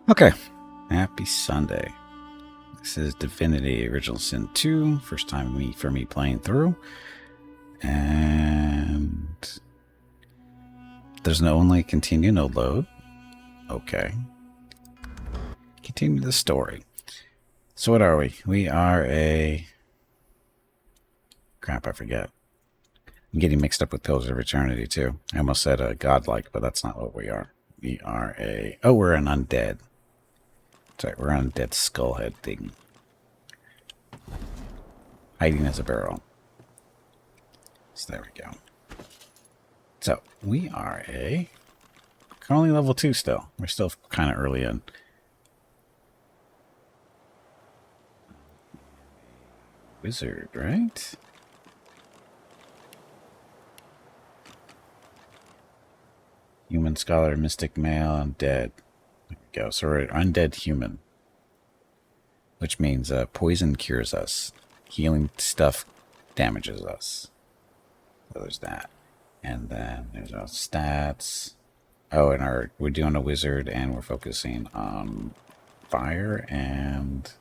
Okay, happy Sunday. This is Divinity Original Sin 2, first time for me playing through. And there's no only continue, no load. Okay. Continue the story. So what are we? We are a... Crap, I forget. I'm getting mixed up with Pillars of Eternity too. I almost said a godlike, but that's not what we are. We are a... Oh, we're an undead. Sorry, we're an undead skullhead thing. Hiding as a barrel. So there we go. So we are currently level 2 still. We're still kind of early in. Wizard, right? Human scholar, mystic male, undead. There we go. So we're undead human. Which means poison cures us. Healing stuff damages us. So there's that. And then there's our stats. Oh, and we're doing a wizard and we're focusing on fire and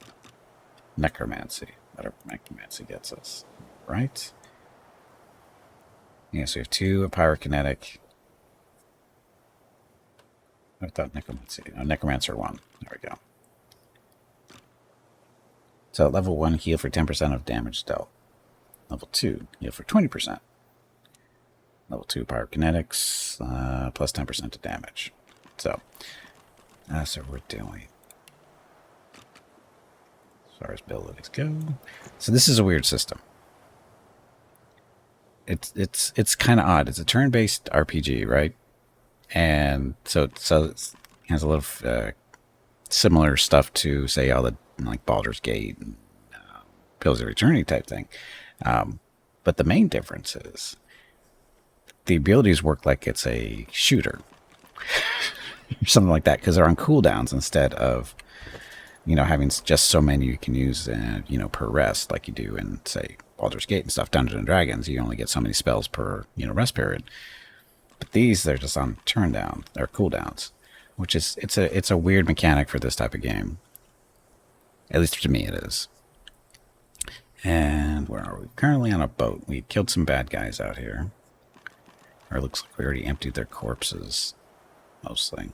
necromancy. Whatever necromancy gets us. Right? Yeah, so we have 2, a pyrokinetic. I thought necromancy. Oh, necromancer 1. There we go. So level 1, heal for 10% of damage dealt. Level 2, heal for 20%. Level 2, pyrokinetics, plus 10% of damage. So, that's what we're doing. As far as abilities go. So this is a weird system. It's kind of odd. It's a turn-based RPG, right? And so it has a lot of similar stuff to, say, all the like Baldur's Gate and Pillars of Eternity type thing. But the main difference is the abilities work like it's a shooter. Or something like that, because they're on cooldowns instead of, having just so many you can use, per rest, like you do in, say, Baldur's Gate and stuff, Dungeons and Dragons. You only get so many spells per, rest period. But these, they're just on turn down, they're cooldowns, which is, it's a weird mechanic for this type of game. At least to me it is. And where are we? Currently on a boat. We killed some bad guys out here. Or it looks like we already emptied their corpses. Mostly.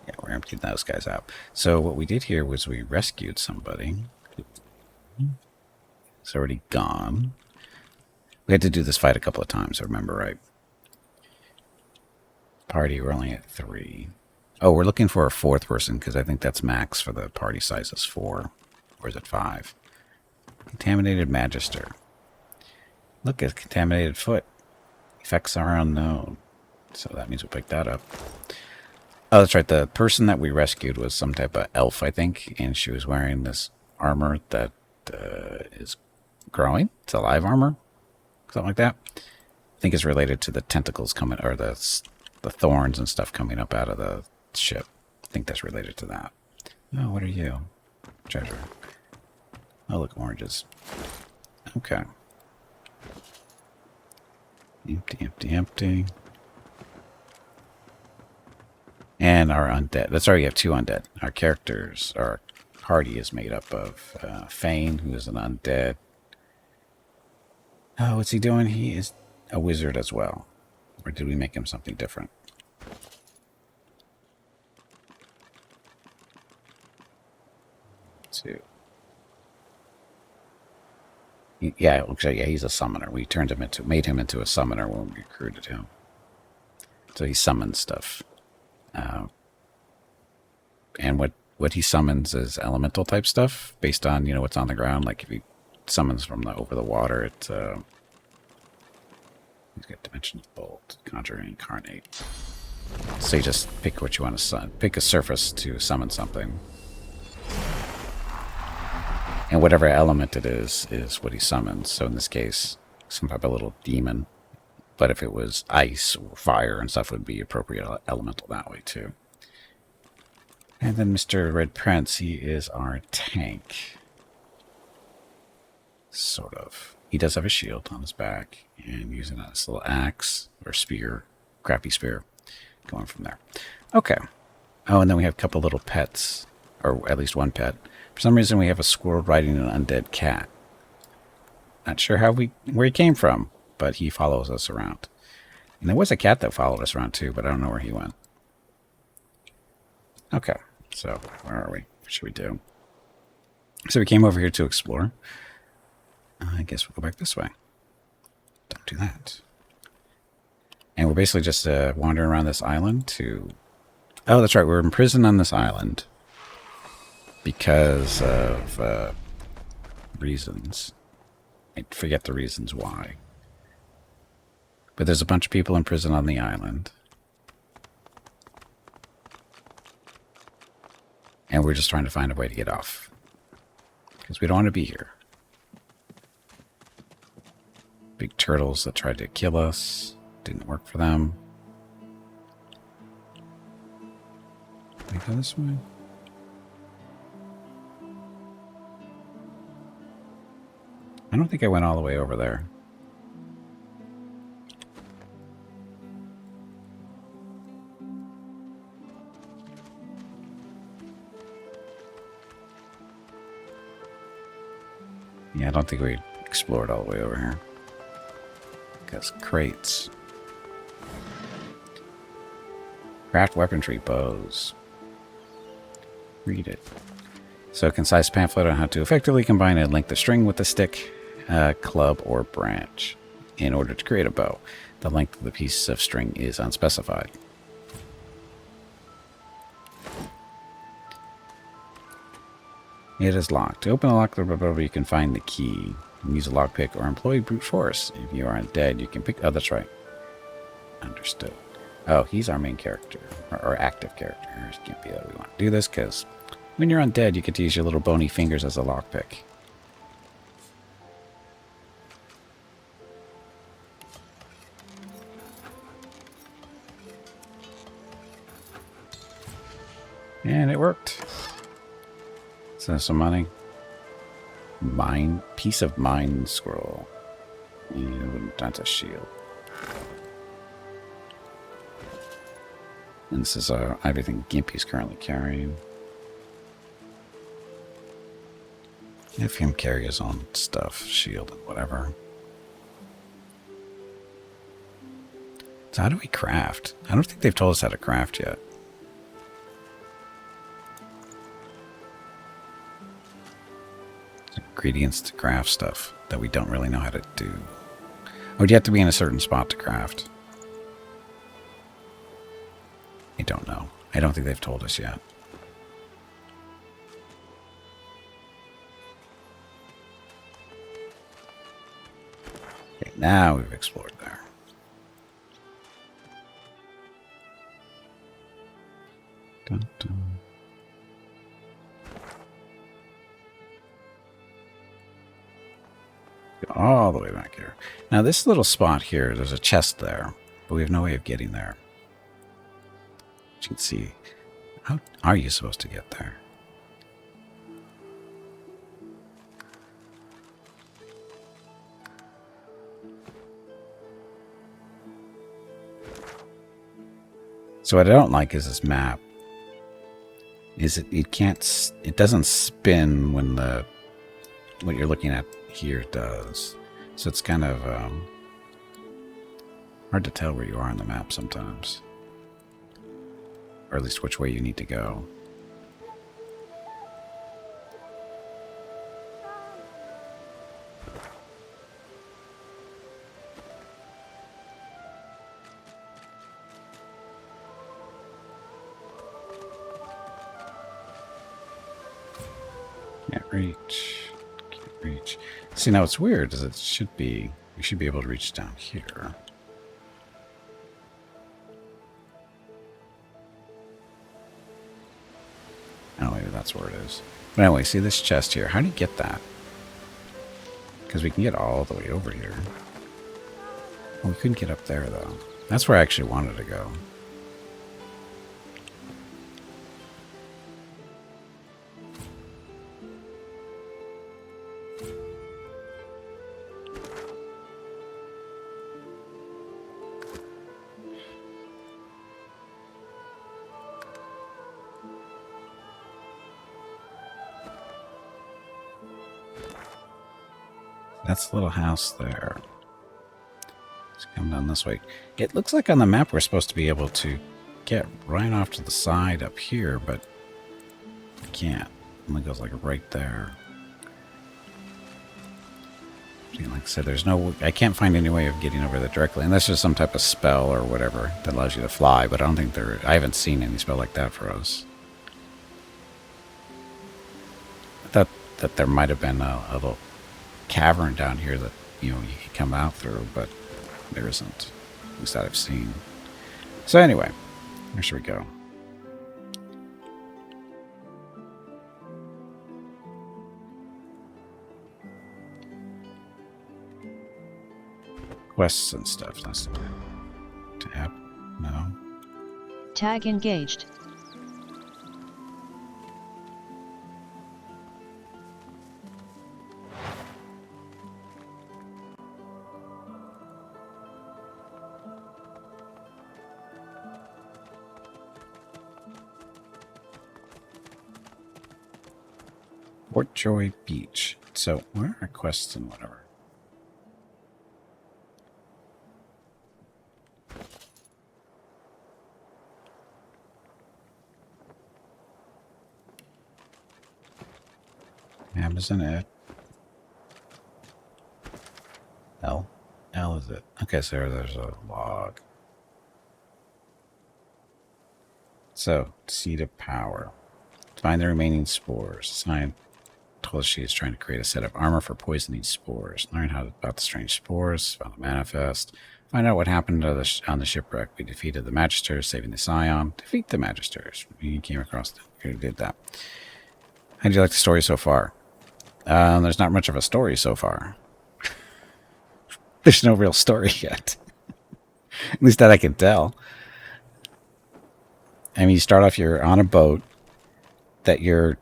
Yeah, we're emptying those guys out. So what we did here was we rescued somebody. It's already gone. We had to do this fight a couple of times, I remember right. Party, we're only at 3. Oh, we're looking for a 4th person, because I think that's max for the party size is 4. Or is it 5? Contaminated Magister. Look, it's contaminated foot. Effects are unknown. So that means we'll pick that up. Oh, that's right. The person that we rescued was some type of elf, I think. And she was wearing this armor that is growing. It's a live armor. Something like that. I think it's related to the tentacles coming, or the thorns and stuff coming up out of the ship. I think that's related to that. Oh, what are you? Treasure. Oh, look, oranges. Okay. Empty, empty, empty. And our undead. That's right, we have 2 undead. Our characters, our party is made up of Fane, who is an undead. Oh, what's he doing? He is a wizard as well. Or did we make him something different? Two. Yeah, it looks like he's a summoner. We made him into a summoner when we recruited him. So he summons stuff. And what he summons is elemental type stuff based on, what's on the ground. Like if he summons from over the water, it's he's got Dimension Bolt, Conjure, Incarnate. So you just pick what you want to pick a surface to summon something. And whatever element it is what he summons. So in this case, some type of little demon. But if it was ice or fire and stuff, would be appropriate elemental that way too. And then Mr. Red Prince, he is our tank. Sort of. He does have a shield on his back, and using this little axe or spear, crappy spear, going from there. Okay. Oh, and then we have a couple little pets, or at least one pet. For some reason, we have a squirrel riding an undead cat. Not sure where he came from, but he follows us around. And there was a cat that followed us around too, but I don't know where he went. Okay, so where are we? What should we do? So we came over here to explore. I guess we'll go back this way. Don't do that. And we're basically just wandering around this island to... Oh, that's right. We're imprisoned on this island because of reasons. I forget the reasons why. But there's a bunch of people in prison on the island. And we're just trying to find a way to get off. Because we don't want to be here. Big turtles that tried to kill us. Didn't work for them. Can we go this way? I don't think I went all the way over there. Yeah, I don't think we explored all the way over here. Because crates. Craft weaponry bows. Read it. So a concise pamphlet on how to effectively combine and link the string with the stick, club, or branch in order to create a bow. The length of the piece of string is unspecified. It is locked. To open the lock, you can find the key. Use a lockpick or employ brute force. If you are undead, you can pick... Oh, that's right. Understood. Oh, he's our main character. Or active character. It can't be that we want to do this, because when you're undead, you get to use your little bony fingers as a lockpick. And it worked. So some money. Piece of mind scroll. And that's a shield. And this is everything Gimpy's currently carrying. Have him carry his own stuff, shield and whatever. So how do we craft? I don't think they've told us how to craft yet. Ingredients to craft stuff that we don't really know how to do. Or do you have to be in a certain spot to craft? I don't know. I don't think they've told us yet. Okay, now we've explored there. Dun, dun. Go all the way back here. Now this little spot here, there's a chest there, but we have no way of getting there. As you can see, how are you supposed to get there? So what I don't like is this map. It doesn't spin when what you're looking at here does. So it's kind of hard to tell where you are on the map sometimes. Or at least which way you need to go. Can't reach. Can't reach. See, now what's weird is we should be able to reach down here. Oh, maybe that's where it is. But anyway, see this chest here. How do you get that? Because we can get all the way over here. Well, we couldn't get up there, though. That's where I actually wanted to go. That's the little house there. Let's come down this way. It looks like on the map we're supposed to be able to get right off to the side up here, but we can't. It only goes like right there. See, like I said, there's no... I can't find any way of getting over there directly, unless there's some type of spell or whatever that allows you to fly, but I don't think there... I haven't seen any spell like that for us. I thought that there might have been a little cavern down here that, you know, you could come out through, but there isn't. At least that I've seen. So anyway, where should we go? Quests and stuff. That's the tab. No. Tag engaged. Fort Joy Beach. So, where are quests and whatever? M isn't it? L? L is it? Okay, so there's a log. So, Seed of Power. Find the remaining spores. Sign told us she is trying to create a set of armor for poisoning spores. Learn about the strange spores. Found the manifest. Find out what happened on the shipwreck. We defeated the Magisters, saving the Scion. Defeat the Magisters. We came across who did that. How do you like the story so far? There's not much of a story so far. There's no real story yet. At least that I can tell. I mean, you start off, you're on a boat that you're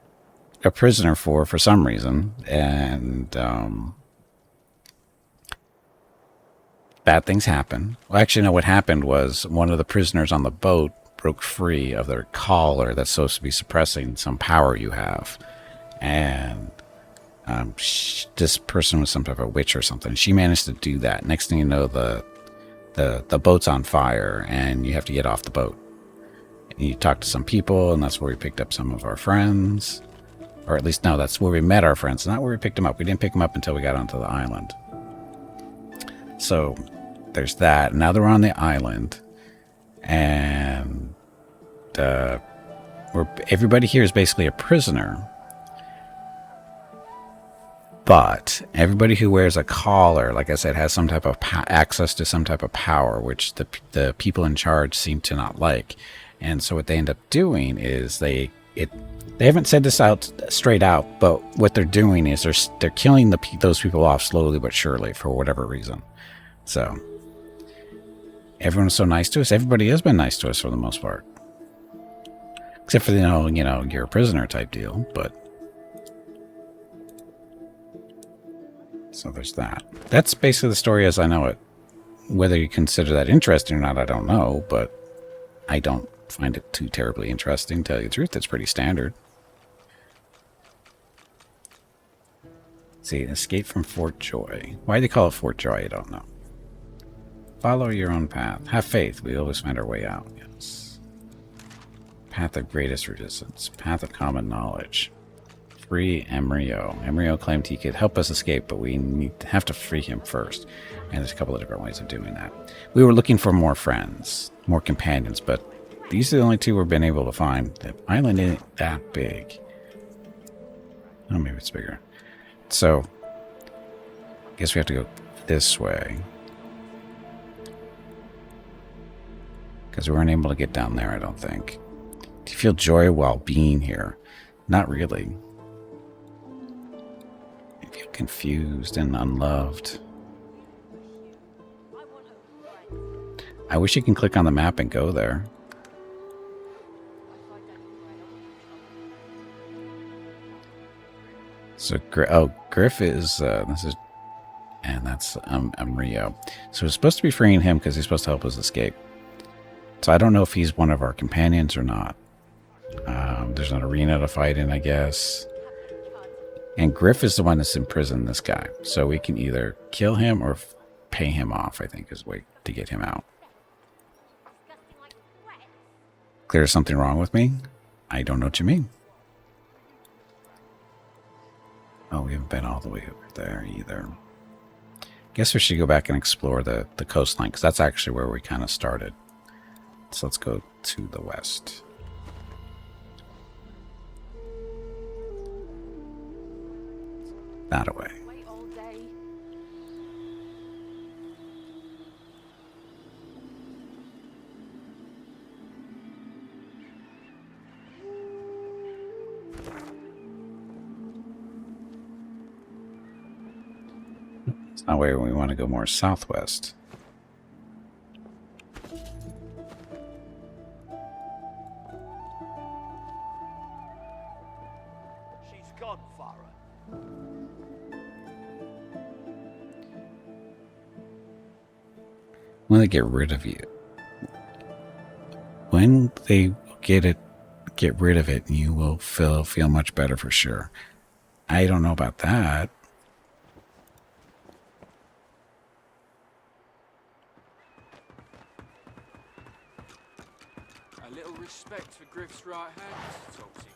a prisoner for some reason, and bad things happen. Well, actually, no, what happened was one of the prisoners on the boat broke free of their collar that's supposed to be suppressing some power you have. And this person was some type of witch or something. She managed to do that. Next thing you know, the boat's on fire, and you have to get off the boat. And you talk to some people, and that's where we picked up some of our friends. Or at least, no, that's where we met our friends, not where we picked them up. We didn't pick them up until we got onto the island. So there's that. Now that we're on the island, and everybody here is basically a prisoner. But everybody who wears a collar, like I said, has some type of access to some type of power, which the people in charge seem to not like. And so what they end up doing is they haven't said this out straight out, but what they're doing is they're killing those people off slowly but surely for whatever reason. So everyone's so nice to us. Everybody has been nice to us for the most part, except for you're a prisoner type deal. But so there's that. That's basically the story as I know it. Whether you consider that interesting or not, I don't know, but I don't find it too terribly interesting. To tell you the truth, it's pretty standard. See, escape from Fort Joy. Why do they call it Fort Joy? I don't know. Follow your own path. Have faith. We always find our way out. Yes. Path of greatest resistance. Path of common knowledge. Free Emryo. Emryo claimed he could help us escape, but we have to free him first. And there's a couple of different ways of doing that. We were looking for more friends, more companions, but these are the only two we've been able to find. The island isn't that big. Oh, maybe it's bigger. So, I guess we have to go this way. Because we weren't able to get down there, I don't think. Do you feel joy while being here? Not really. I feel confused and unloved. I wish you can click on the map and go there. So, Griff is, this is, and that's Rio. So we're supposed to be freeing him because he's supposed to help us escape. So I don't know if he's one of our companions or not. There's an arena to fight in, I guess. And Griff is the one that's imprisoned this guy. So we can either kill him or pay him off, I think, is the way to get him out. Clear, something wrong with me? I don't know what you mean. Oh, we haven't been all the way over there either. Guess we should go back and explore the coastline, because that's actually where we kind of started. So let's go to the west. That away. It's not where we want to go, more southwest. She's gone, Farah. When they get rid of you. When they get rid of it, you will feel much better for sure. I don't know about that. A little respect for Griff's right hand, Topsy.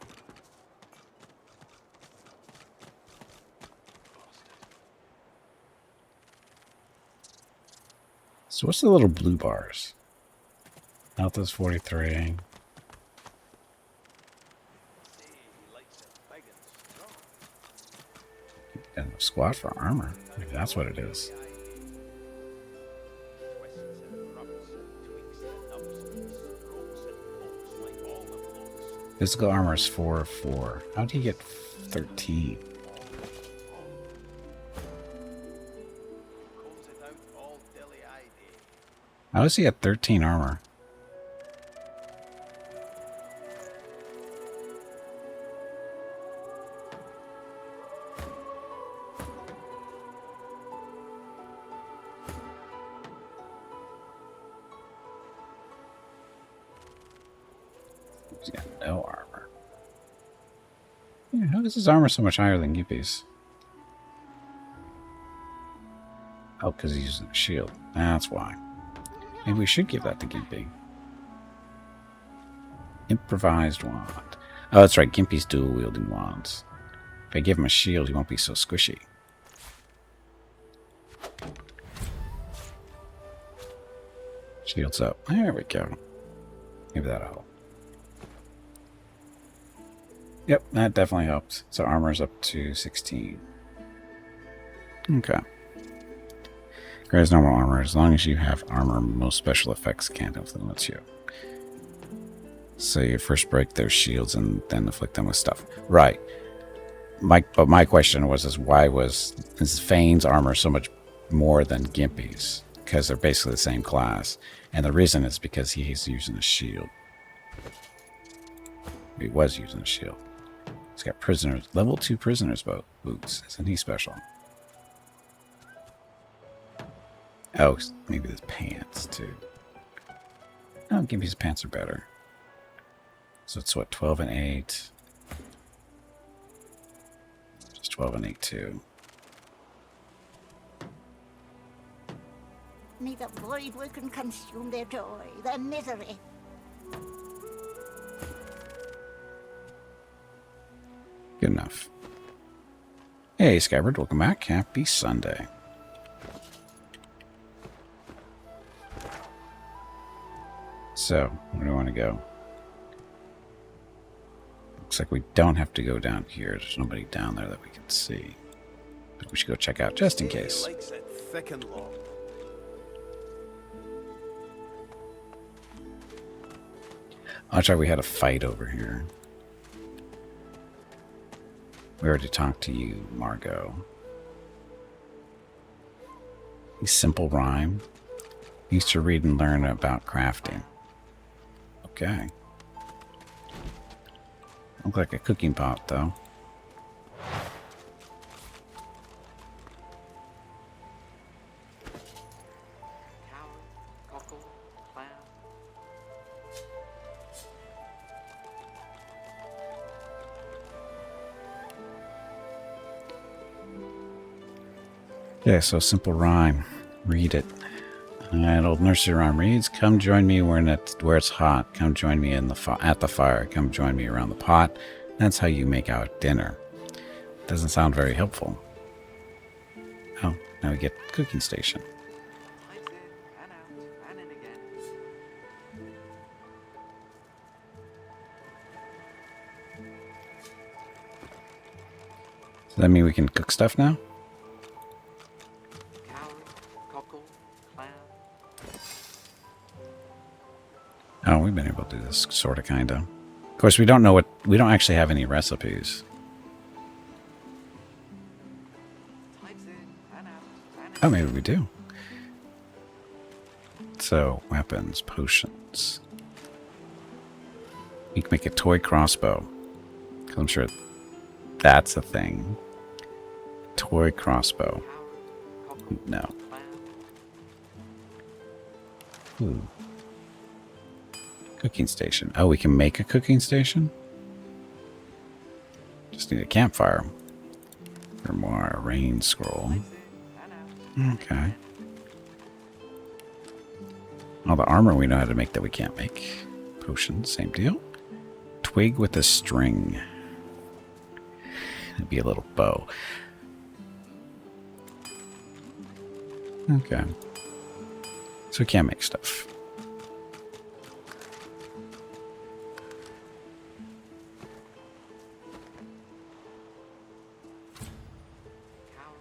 So what's the little blue bars? Alpha's 43. And a squat for armor. Maybe that's what it is. Physical armor is 4 of 4. How do you get 13? How does he have 13 armor? He's got no armor. Yeah, how is his armor so much higher than Gippy's? Oh, because he's using a shield. That's why. Maybe we should give that to Gimpy. Improvised wand. Oh, that's right. Gimpy's dual wielding wands. If I give him a shield, he won't be so squishy. Shields up. There we go. Maybe that'll help. Yep, that definitely helps. So armor's up to 16. Okay. Graves normal armor. As long as you have armor, most special effects can't influence you. So you first break their shields and then afflict them with stuff. Right. But my question was why was Fane's armor so much more than Gimpy's? Because they're basically the same class. And the reason is because he's using a shield. He was using a shield. He's got prisoners, level 2 prisoners boots. Isn't he special? Oh, maybe his pants too. Oh, Gimpy's pants are better. So it's what, 12 and 8? Just 12 and 8 too. May the void work consume their joy, their misery. Good enough. Hey, Scabbard, welcome back. Happy Sunday. So, where do we want to go? Looks like we don't have to go down here. There's nobody down there that we can see. But we should go check out just in case. Likes it thick and long. Oh, that's right, we had a fight over here. We already talked to you, Margot. He's simple rhyme. He used to read and learn about crafting. Okay. Look like a cooking pot, though. Yeah, so simple rhyme. Read it. And old nursery rhyme reads, "Come join me where it's hot. Come join me at the fire. Come join me around the pot. That's how you make out dinner." Doesn't sound very helpful. Oh, now we get cooking station. Tides in and out and in again. Does that mean we can cook stuff now? Cowrie, cockle, clam. Oh, we've been able to do this sort of, kind of. Of course, we don't actually have any recipes. Tides in and out and in Oh, maybe we do. So, weapons, potions. We can make a toy crossbow. 'Cause I'm sure that's a thing. Toy crossbow. cowrie, cockle, No. clam. Ooh. Cooking station. Oh, we can make a cooking station? Just need a campfire. Or more, a rain scroll. Tides in and out. Okay. All the armor we know how to make that we can't make. Potions, same deal. Twig with a string. It'd be a little bow. Okay. So we can't make stuff. Cowrie,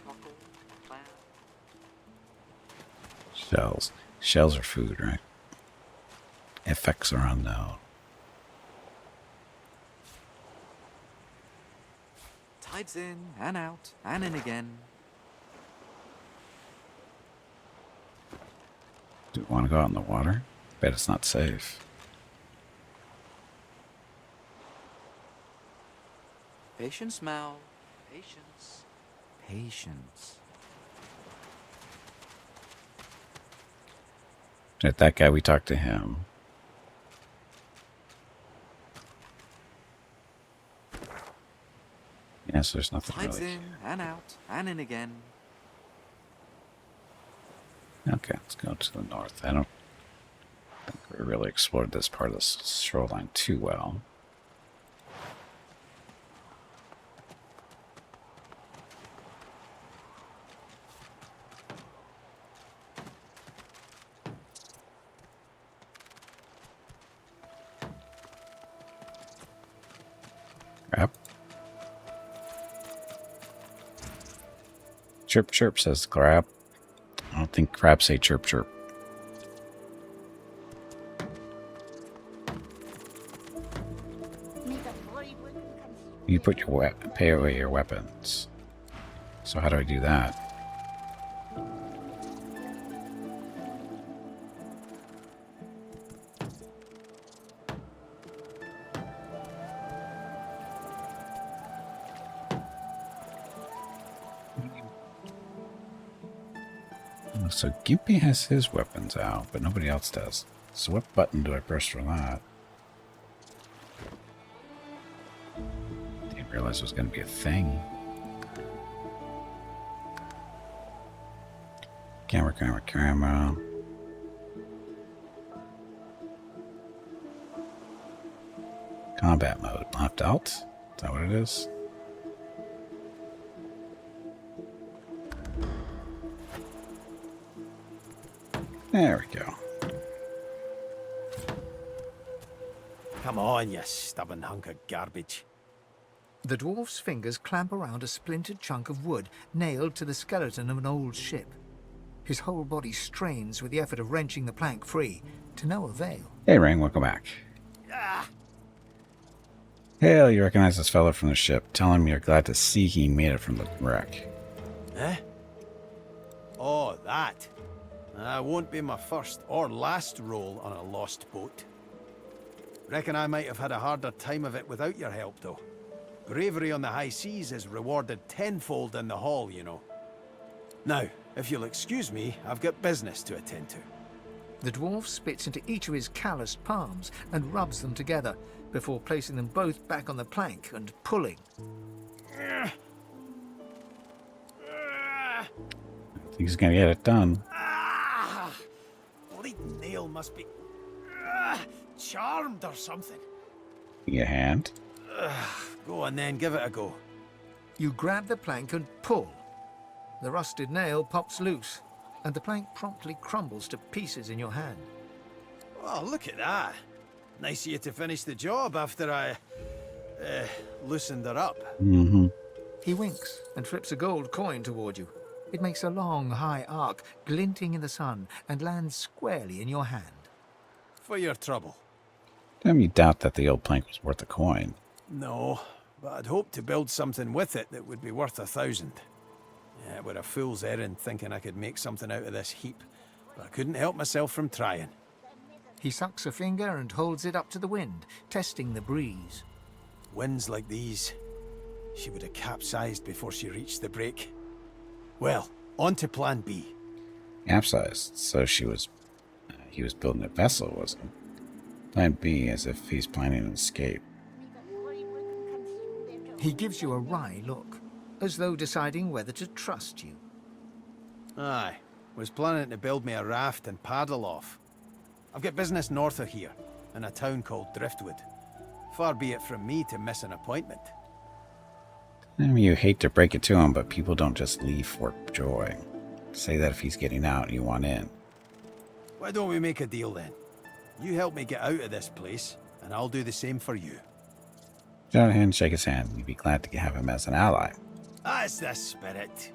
cockle, clam. Shells. Shells are food, right? Effects are unknown. Tides in and out and in again. Do we want to go out in the water? Bet it's not safe. Patience, Mal. Patience. Patience. At that guy, we talked to him. Yes, there's nothing Tides really. in and out and in again. Okay, let's go to the north. I don't think we really explored this part of the shoreline too well. Crab. Chirp chirp, says the crab. I don't think crabs say chirp chirp. Make a boy wouldn't consume You put your pay away your weapons. So how do I do that? Oh, so Gimpy has his weapons out, but nobody else does. So what button do I press for that? Didn't realize it was going to be a thing. Camera, camera, camera. Combat mode. Left alt? Is that what it is? There we go. Come on, you stubborn hunk of garbage. The dwarf's fingers clamp around a splintered chunk of wood nailed to the skeleton of an old ship. His whole body strains with the effort of wrenching the plank free, to no avail. Hey, Ring, welcome back. Hail, you recognize this fellow from the ship. Tell him you're glad to see he made it from the wreck. Eh? Oh, that. That won't be my first or last roll on a lost boat. Reckon I might have had a harder time of it without your help, though. Bravery on the high seas is rewarded tenfold in the hall, you know. Now, if you'll excuse me, I've got business to attend to. The dwarf spits into each of his calloused palms and rubs them together, before placing them both back on the plank and pulling. He's gonna get it done. Ah! Bleeding nail must be charmed or something. Your hand. Go on then, give it a go. You grab the plank and pull. The rusted nail pops loose, and the plank promptly crumbles to pieces in your hand. Oh, look at that. Nice of you to finish the job after I loosened her up. Mm-hmm. He winks and flips a gold coin toward you. It makes a long, high arc, glinting in the sun, and lands squarely in your hand. For your trouble. Damn, you doubt that the old plank was worth a coin. No, but I'd hoped to build something with it that would be worth 1,000. Yeah, it were a fool's errand thinking I could make something out of this heap, but I couldn't help myself from trying. He sucks a finger and holds it up to the wind, testing the breeze. Winds like these, she would have capsized before she reached the break. Well, on to plan B. Capsized, so he was building a vessel, wasn't he? Plan B, as if he's planning an escape. He gives you a wry look, as though deciding whether to trust you. Aye, was planning to build me a raft and paddle off. I've got business north of here, in a town called Driftwood. Far be it from me to miss an appointment. I mean, you hate to break it to him, but people don't just leave for joy. Say that if he's getting out and you want in. Why don't we make a deal then? You help me get out of this place, and I'll do the same for you. Jonathan, shake his hand. You'd be glad to have him as an ally. That's the spirit.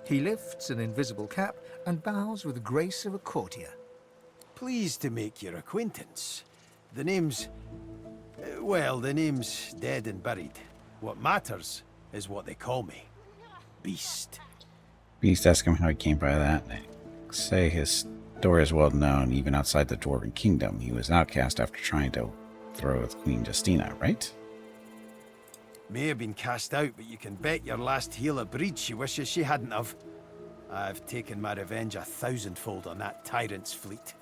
He lifts an invisible cap and bows with the grace of a courtier. Pleased to make your acquaintance. The name's... well, the name's dead and buried. What matters is what they call me. Beast. Beast, ask him how he came by that. Say his story is well known, even outside the Dwarven Kingdom. He was an outcast after trying to throw with Queen Justina, right? May have been cast out, but you can bet your last heel of breed she wishes she hadn't have. I've taken my revenge 1,000-fold on that tyrant's fleet.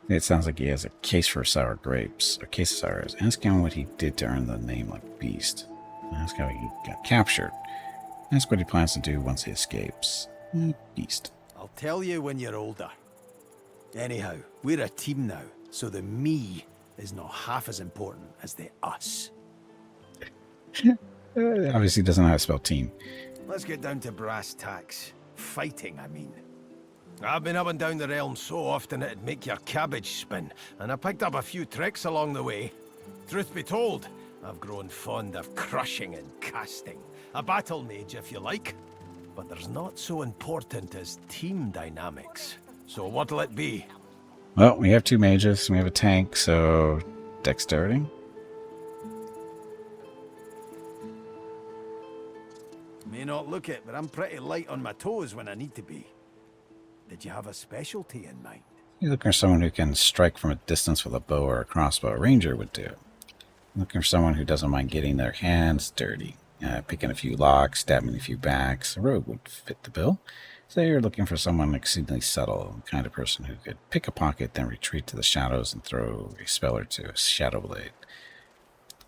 It sounds like he has a case for sour grapes, or case of sours. Ask him what he did to earn the name like Beast. Ask how he got captured. Ask what he plans to do once he escapes. Beast. I'll tell you when you're older. Anyhow, we're a team now, so the me is not half as important as the us. Obviously doesn't know how to spell team. Let's get down to brass tacks. Fighting, I mean. I've been up and down the realm so often it'd make your cabbage spin, and I picked up a few tricks along the way. Truth be told, I've grown fond of crushing and casting. A battle mage, if you like. But there's not so important as team dynamics. So what'll it be? Well, we have 2 mages, and we have a tank, so dexterity? May not look it, but I'm pretty light on my toes when I need to be. Did you have a specialty in mind? You're looking for someone who can strike from a distance with a bow or a crossbow. A ranger would do. Looking for someone who doesn't mind getting their hands dirty. Picking a few locks, stabbing a few backs. A rogue would fit the bill. So you're looking for someone exceedingly subtle, the kind of person who could pick a pocket, then retreat to the shadows and throw a spell or two, a shadow blade.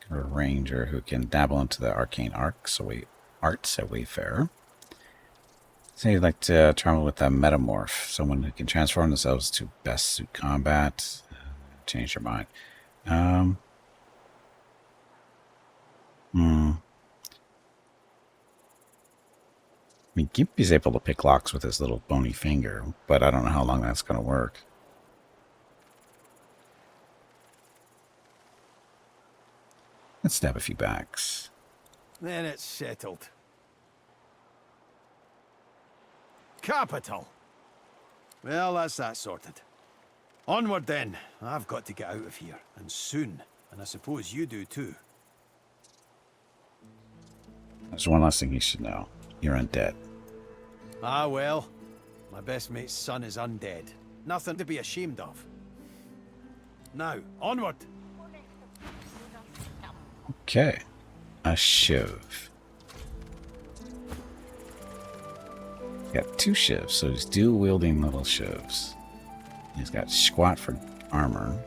Or a ranger who can dabble into the arcane arts, a wayfarer. Say you'd like to travel with a metamorph, someone who can transform themselves to best suit combat. Change your mind. I mean, Gimpy's able to pick locks with his little bony finger, but I don't know how long that's going to work. Let's stab a few backs. Then it's settled. Capital. Well, that's that sorted. Onward then. I've got to get out of here, and soon. And I suppose you do too. There's one last thing you should know. You're undead. Ah, well. My best mate's son is undead. Nothing to be ashamed of. Now, onward! Okay. A shiv. Got 2 shivs, so he's dual-wielding little shivs. He's got squat for armor.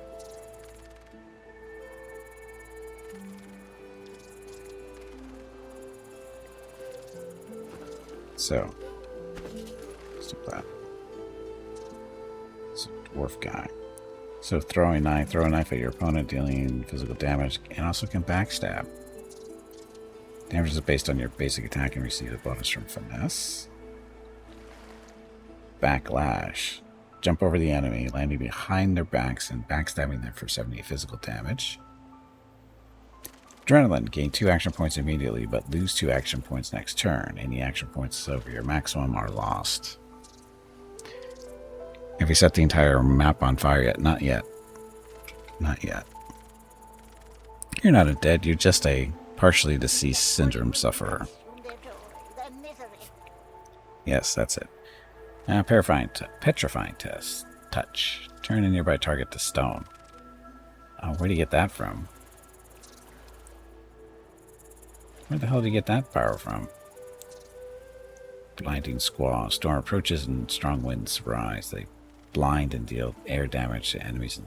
So, Stop that. It's a dwarf guy. So throw a knife at your opponent, dealing physical damage, and also can backstab. Damage is based on your basic attack and receive a bonus from finesse. Backlash. Jump over the enemy, landing behind their backs and backstabbing them for 70 physical damage. Adrenaline. Gain 2 action points immediately, but lose 2 action points next turn. Any action points over your maximum are lost. Have you set the entire map on fire yet? Not yet. Not yet. You're not undead, you're just a partially deceased syndrome sufferer. Consume their joy, their misery. Yes, that's it. Petrifying test. Touch. Turn a nearby target to stone. Oh, where do you get that from? Where the hell did you get that power from? Blinding squall. Storm approaches and strong winds rise. They blind and deal air damage to enemies.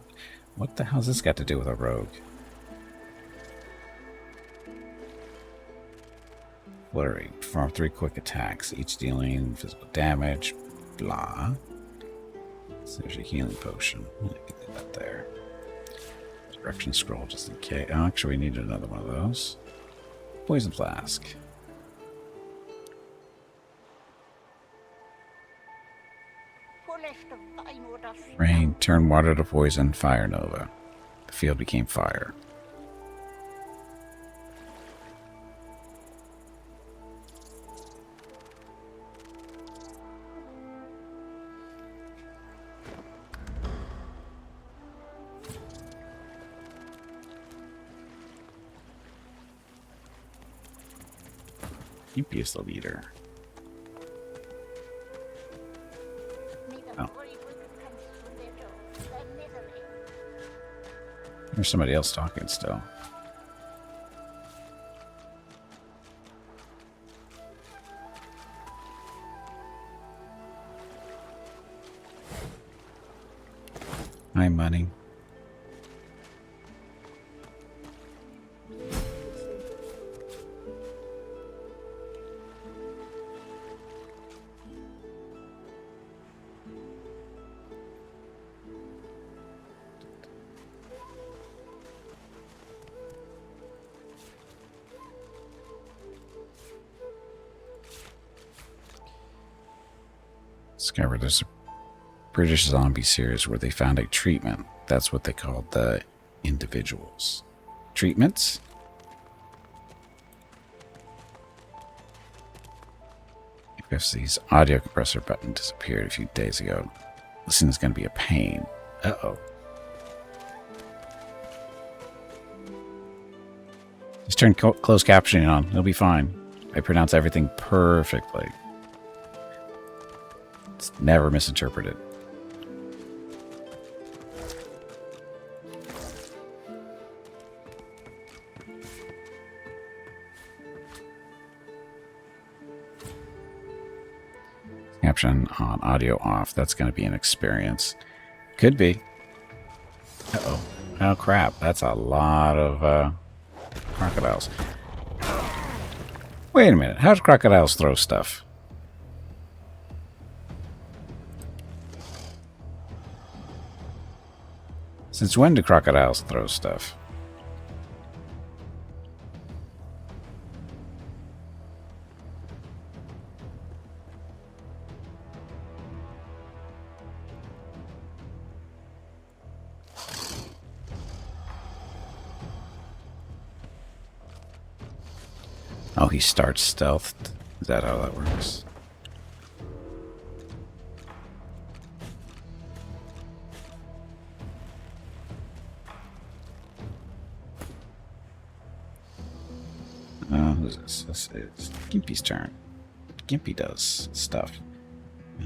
What the hell's this got to do with a rogue? Flurry. Perform 3 quick attacks, each dealing physical damage. Blah. So there's a healing potion. I can do that there. Direction scroll just in case. Oh, actually, we need another one of those. Poison flask. Fullest of thine would have Rain. Turn water to poison. Fire nova. The field became fire. Yuppie is the leader. neither Oh. void would consume their joy, their misery. There's somebody else talking still. Hi, money. Discovered there's a British zombie series where they found a treatment. That's what they called the individuals. Treatments? FC's audio compressor button disappeared a few days ago. Listening is going to be a pain. Uh-oh. Just turn closed captioning on. It'll be fine. I pronounce everything perfectly. It's never misinterpreted. Caption on, audio off. That's going to be an experience. Could be. Uh-oh. Oh, crap. That's a lot of crocodiles. Wait a minute. How do crocodiles throw stuff? Since when do crocodiles throw stuff? Oh, he starts stealthed? Is that how that works? Who's this? This is Gimpy's turn. Gimpy does stuff.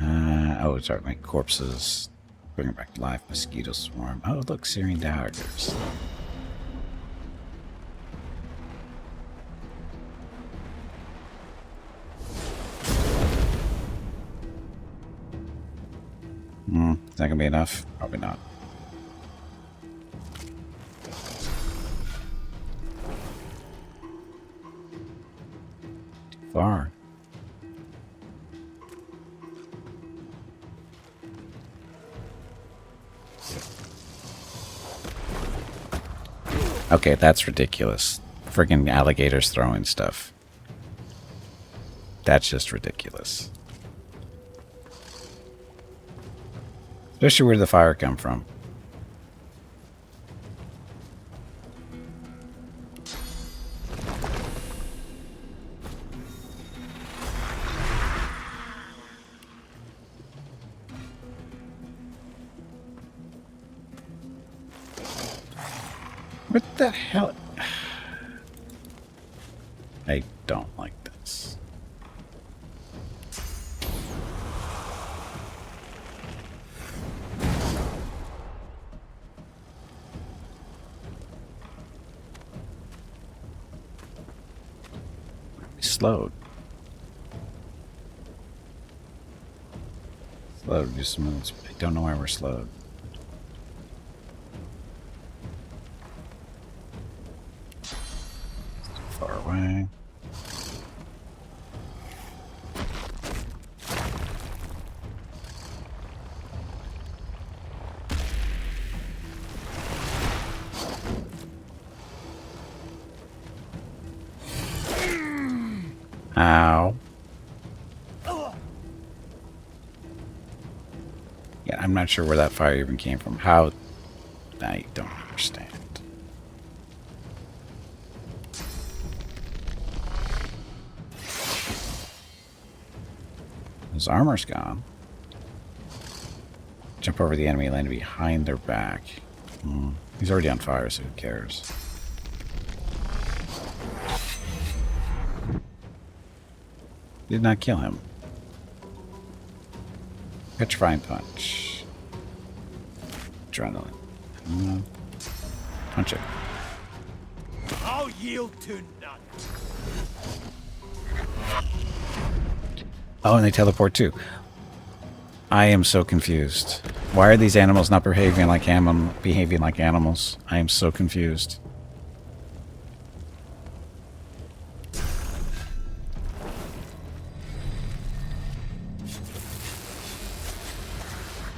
Oh, sorry, my corpses. Bring it back to life. Mosquito swarm. Oh, look, Syrian daggers. Is that gonna be enough? Probably not. Too far. Okay, that's ridiculous. Friggin' alligators throwing stuff. That's just ridiculous. Especially where did the fire come from? What the hell? I don't like this. Slowed. Slowed just moves. I don't know why we're slowed. Far away. Ow. Yeah, I'm not sure where that fire even came from. How? I don't understand. His armor's gone. Jump over the enemy, land behind their back. He's already on fire, so who cares? Did not kill him. Petrifying punch. Adrenaline. Punch it. I'll yield to none. Oh, and they teleport too. I am so confused. Why are these animals not behaving like animals? I am so confused.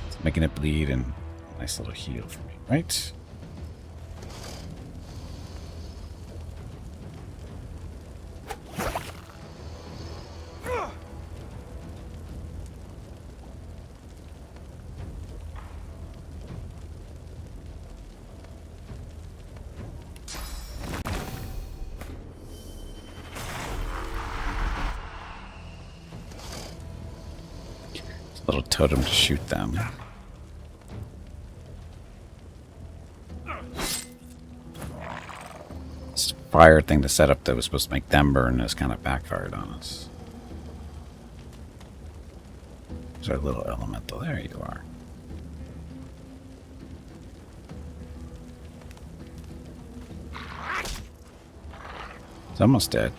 It's making it bleed and nice little heal for me, right? Little totem to shoot them. This fire thing to set up that was supposed to make them burn has kind of backfired on us. There's our little elemental. There you are. It's almost dead.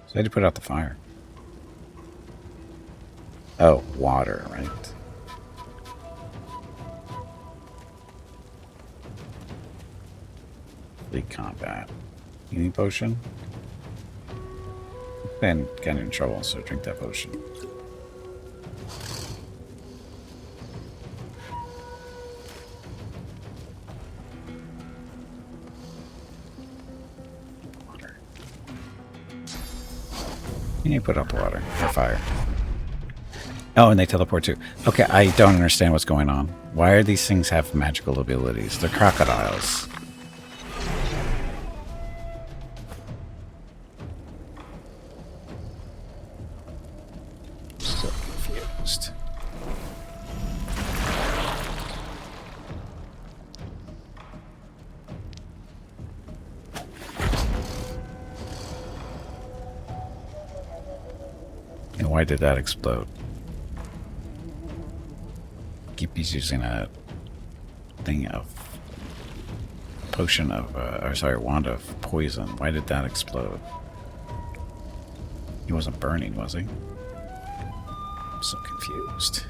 So I had to put out the fire. Oh, water, right? Fleet combat. Healing potion? Been kind of in trouble, so drink that potion. You need to put out the water or fire. Oh, and they teleport too. Okay, I don't understand what's going on. Why are these things have magical abilities? They're crocodiles. So confused. And why did that explode? He's using a thing of potion of, or sorry, wand of poison. Why did that explode? He wasn't burning, was he? I'm so confused.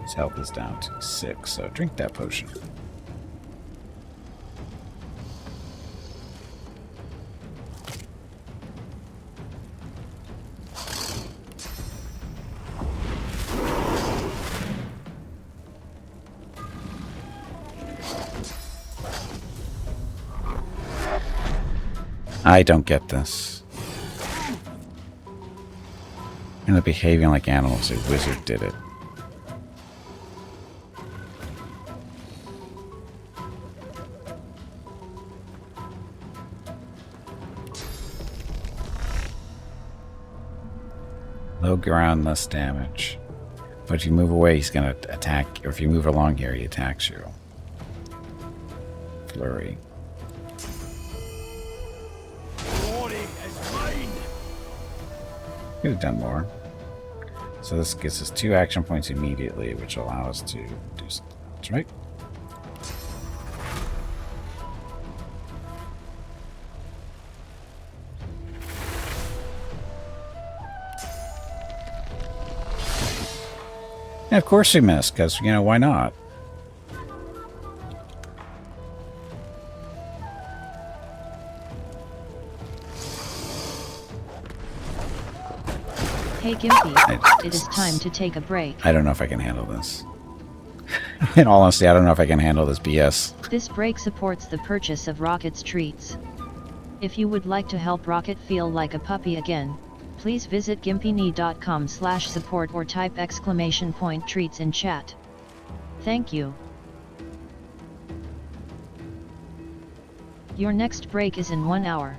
His health is down to 6, so drink that potion. I don't get this. And they're behaving like animals. A wizard did it. Low ground, less damage. But if you move away, he's going to attack. Or if you move along here, he attacks you. Flurry. Glory is mine. Could have done more. So this gives us 2 action points immediately, which will allow us to do something else, right? Yeah, of course we missed, because, you know, why not? Hey Gimpy, it is time to take a break. I don't know if I can handle this. In all honesty, I don't know if I can handle this BS. This break supports the purchase of Rocket's treats. If you would like to help Rocket feel like a puppy again, please visit gimpyknee.com/support or type !treats in chat. Thank you. Your next break is in 1 hour.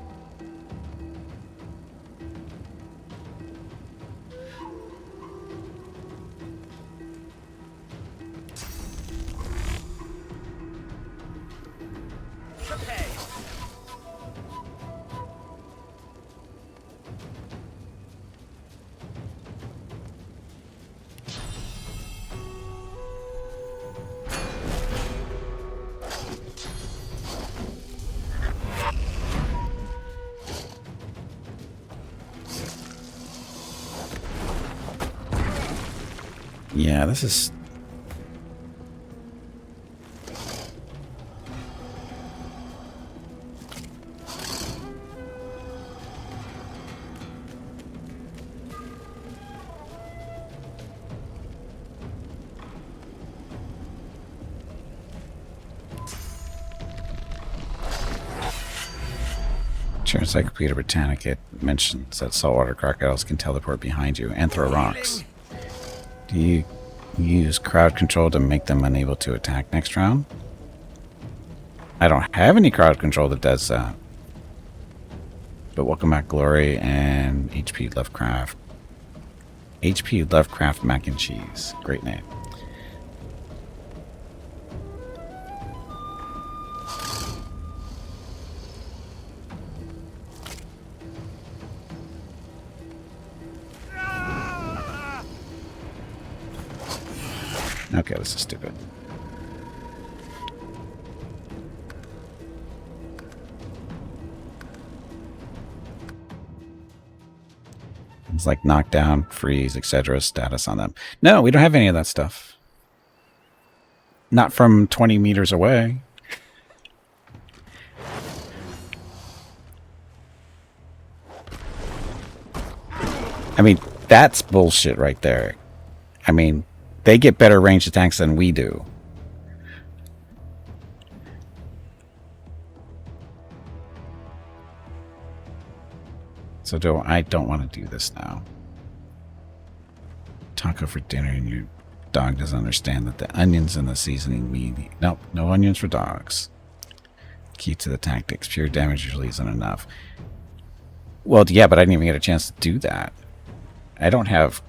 Yeah, this is... Sure, Encyclopedia Britannica mentions that saltwater crocodiles can teleport behind you and throw rocks. Do you use crowd control to make them unable to attack next round? I don't have any crowd control that does that. But welcome back, Glory, and HP Lovecraft. HP Lovecraft Mac and Cheese. Great name. Okay, this is stupid. It's like knockdown, freeze, etc. status on them. No, we don't have any of that stuff. Not from 20 meters away. I mean, that's bullshit right there. I mean, they get better ranged attacks than we do. So I don't want to do this now. Taco for dinner and your dog doesn't understand that the onions and the seasoning mean... Nope, no onions for dogs. Key to the tactics. Pure damage usually isn't enough. Well, yeah, but I didn't even get a chance to do that. I don't have...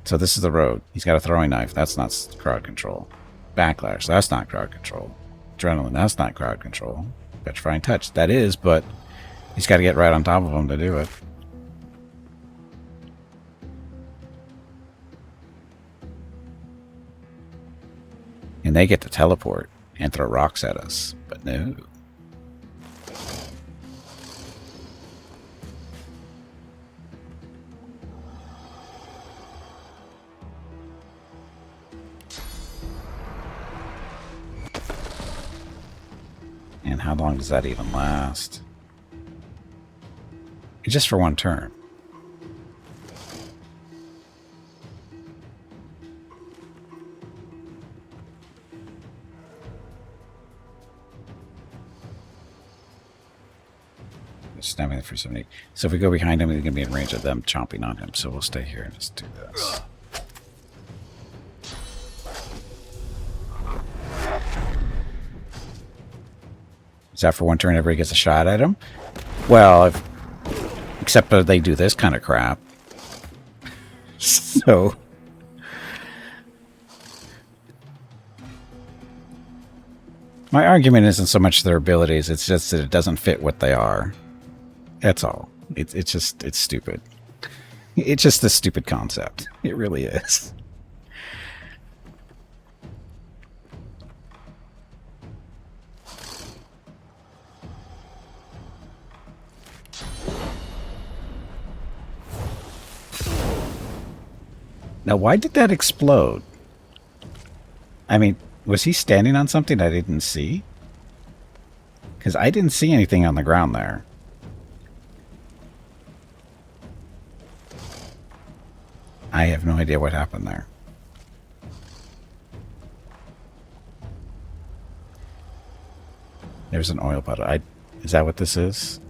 So this is the road. He's got a throwing knife. That's not crowd control. Backlash. That's not crowd control. Adrenaline. That's not crowd control. Petrifying touch. That is, but he's got to get right on top of him to do it. And they get to teleport and throw rocks at us. But no. And how long does that even last? Just for one turn. Stabbing for 70. So if we go behind him, he's going to be in range of them chomping on him. So we'll stay here and just do this. Is that for one turn everybody gets a shot at him? Well, except they do this kind of crap. So... my argument isn't so much their abilities, it's just that it doesn't fit what they are. That's all. It's stupid. It's just a stupid concept. It really is. Now, why did that explode? I mean, was he standing on something I didn't see? Because I didn't see anything on the ground there. I have no idea what happened there. There's an oil puddle. Is that what this is?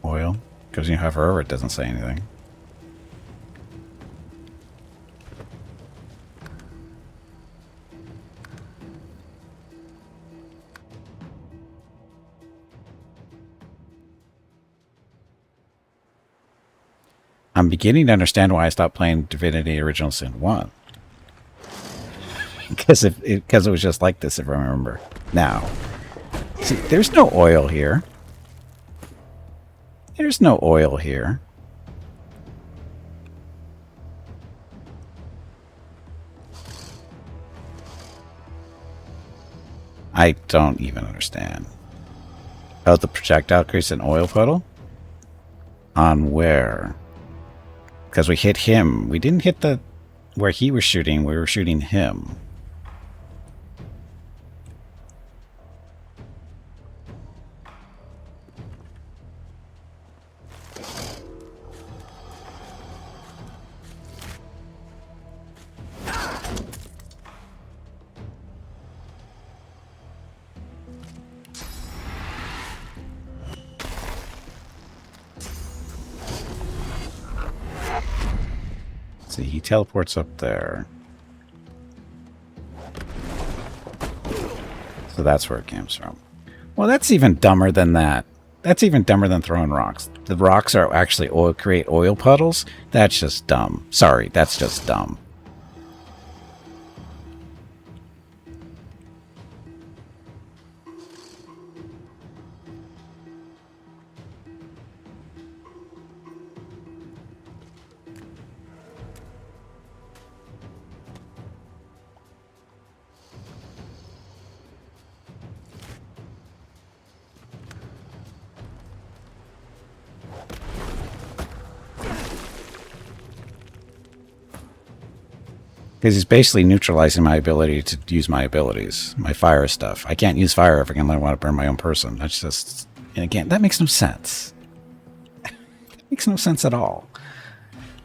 Oil? Because you hover over it, doesn't say anything. I'm beginning to understand why I stopped playing Divinity Original Sin 1. Because it was just like this, if I remember. Now, see, there's no oil here. There's no oil here. I don't even understand. Oh, the projectile creates an oil puddle? On where? Because we hit him. We didn't hit the... where he was shooting. We were shooting him. See, he teleports up there. So that's where it comes from. Well, that's even dumber than that. That's even dumber than throwing rocks. The rocks are actually create oil puddles? That's just dumb. Sorry, that's just dumb. Because he's basically neutralizing my ability to use my abilities, my fire stuff. I can't use fire if I want to burn my own person. That's just... and again, that makes no sense. That makes no sense at all.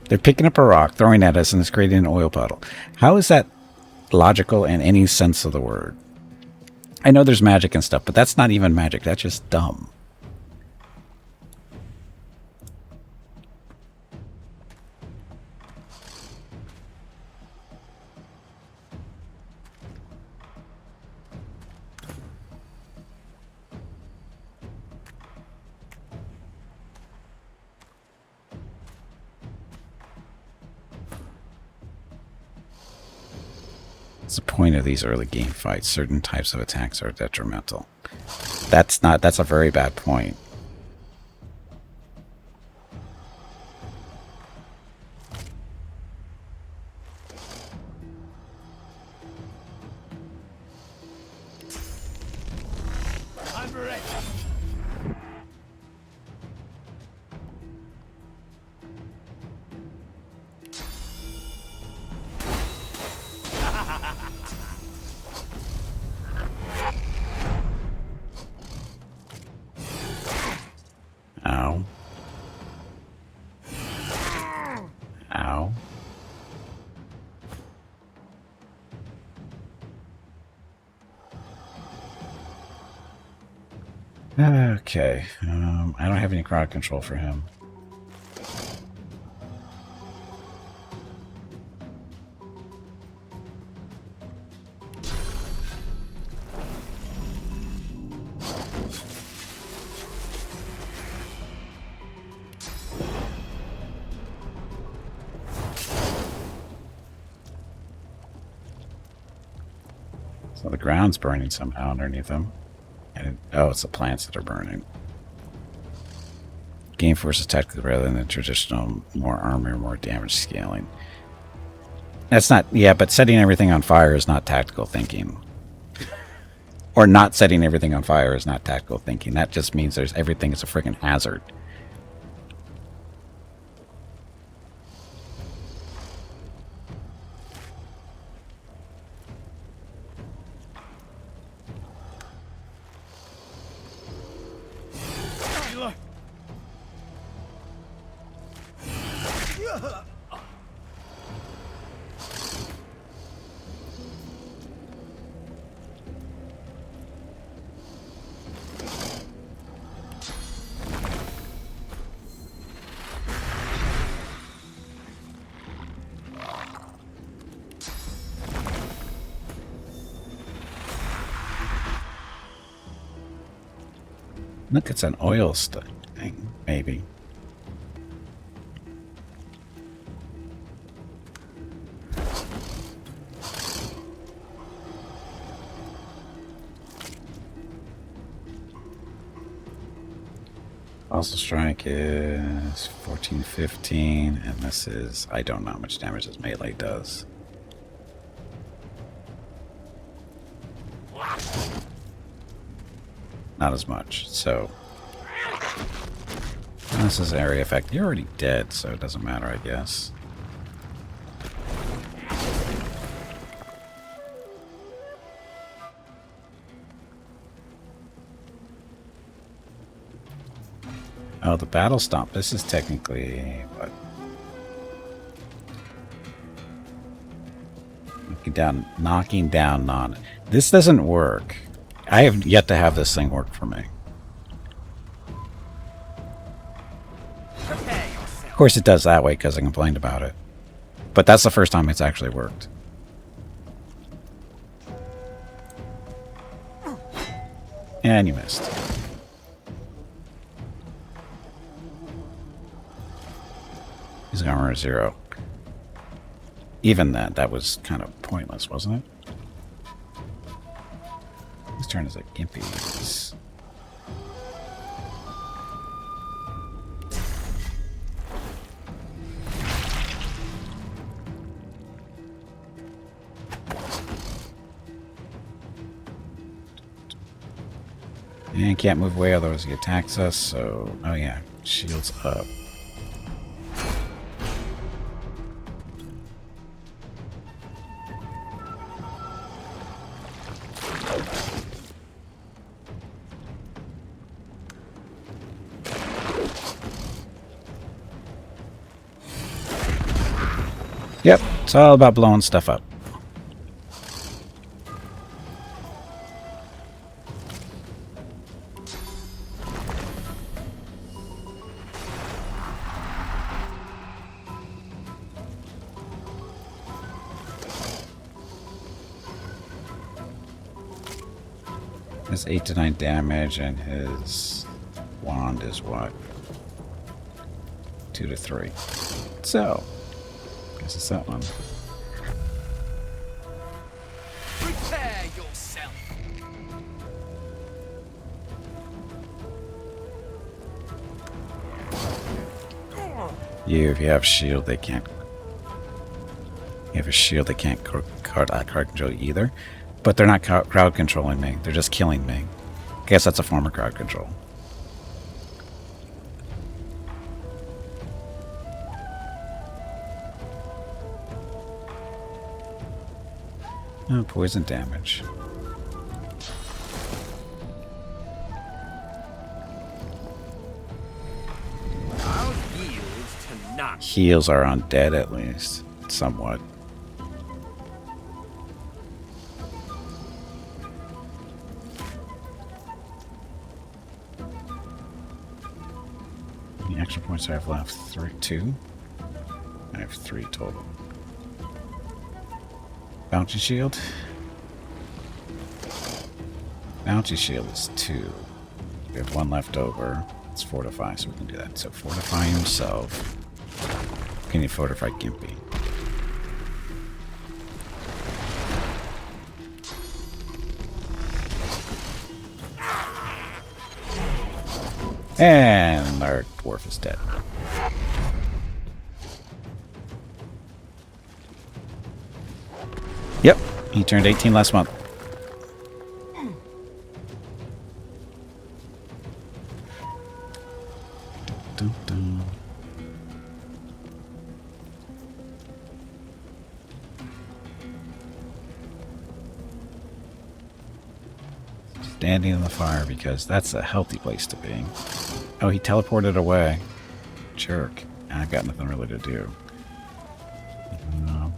They're picking up a rock, throwing at us, and it's creating an oil puddle. How is that logical in any sense of the word? I know there's magic and stuff, but that's not even magic. That's just dumb. What's the point of these early game fights? Certain types of attacks are detrimental. That's a very bad point. I'm ready. Okay. I don't have any crowd control for him. So the ground's burning somehow underneath them. And it's the plants that are burning. Game forces tactically rather than the traditional more armor, more damage scaling. That's not... Yeah, but setting everything on fire is not tactical thinking. Or not setting everything on fire is not tactical thinking. That just means everything is a freaking hazard. Look, it's an oil thing, maybe. Also strike is 14, 15, and this is... I don't know how much damage this melee does. Not as much, so... This is area effect. You're already dead, so it doesn't matter, I guess. Oh, the battle stomp. This is technically what? Knocking down non. This doesn't work. I have yet to have this thing work for me. Of course it does that way because I complained about it. But that's the first time it's actually worked. And you missed. His armor is 0. Even that was kind of pointless, wasn't it? His turn is a Gimpy's. And can't move away, otherwise he attacks us, so... Oh yeah, shields up. Yep, it's all about blowing stuff up. His 8 to 9 damage, and his wand is what? 2 to 3. So, I guess it's that one. Prepare yourself. If you have shield, they can't. You have a shield, they can't crowd control you either. But they're not crowd controlling me. They're just killing me. I guess that's a form of crowd control. Oh, poison damage. I'll yield to none. Heals are undead at least. Somewhat. action points do I have left? 2? I have 3 total. Bounty shield. Bounty shield is 2. We have 1 left over. It's fortify, so we can do that. So fortify himself. Can you fortify Gimpy? And our dwarf is dead. Yep, he turned 18 last month. Dun, dun. Standing in the fire because that's a healthy place to be. Oh, he teleported away. Jerk. I've got nothing really to do. No.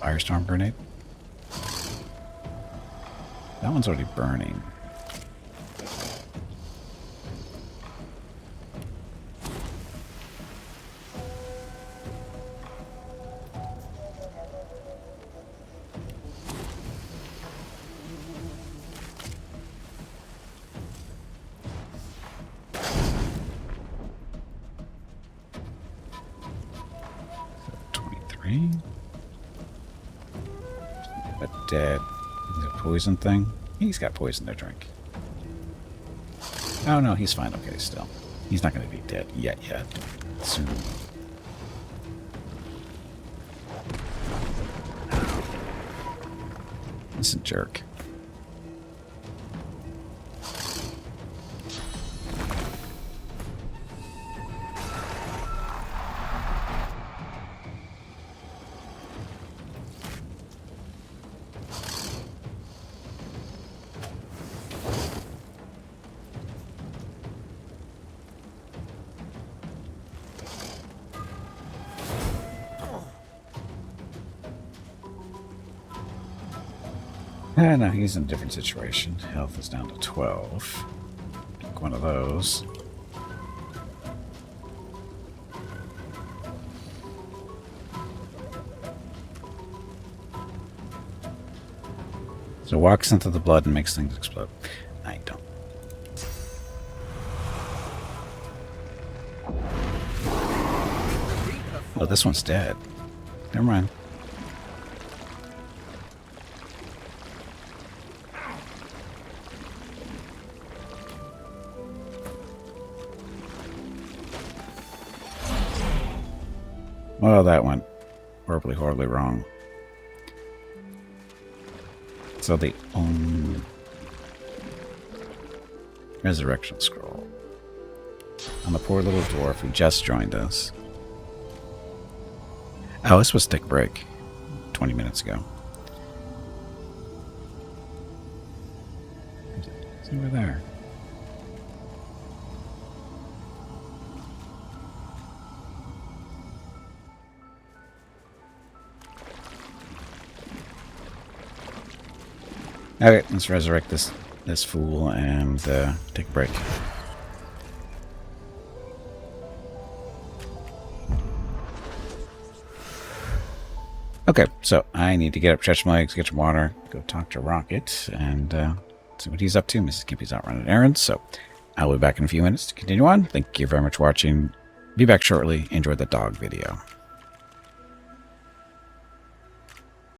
Firestorm grenade? That one's already burning. But dead. Is it a poison thing? He's got poison to drink. Oh no, he's fine. Okay, still. He's not going to be dead yet. Soon. Listen, jerk. No, he's in a different situation. Health is down to 12. Pick one of those. So walks into the blood and makes things explode. I don't. Oh, this one's dead. Never mind. Well, that went horribly, horribly wrong. So the resurrection scroll on the poor little dwarf who just joined us. Oh, this was take a break 20 minutes ago. It's over there. Okay, let's resurrect this fool and take a break. Okay, so I need to get up, stretch my legs, get some water, go talk to Rocket, and see what he's up to. Mrs. Kippy's out running errands, so I'll be back in a few minutes to continue on. Thank you very much for watching. Be back shortly. Enjoy the dog video.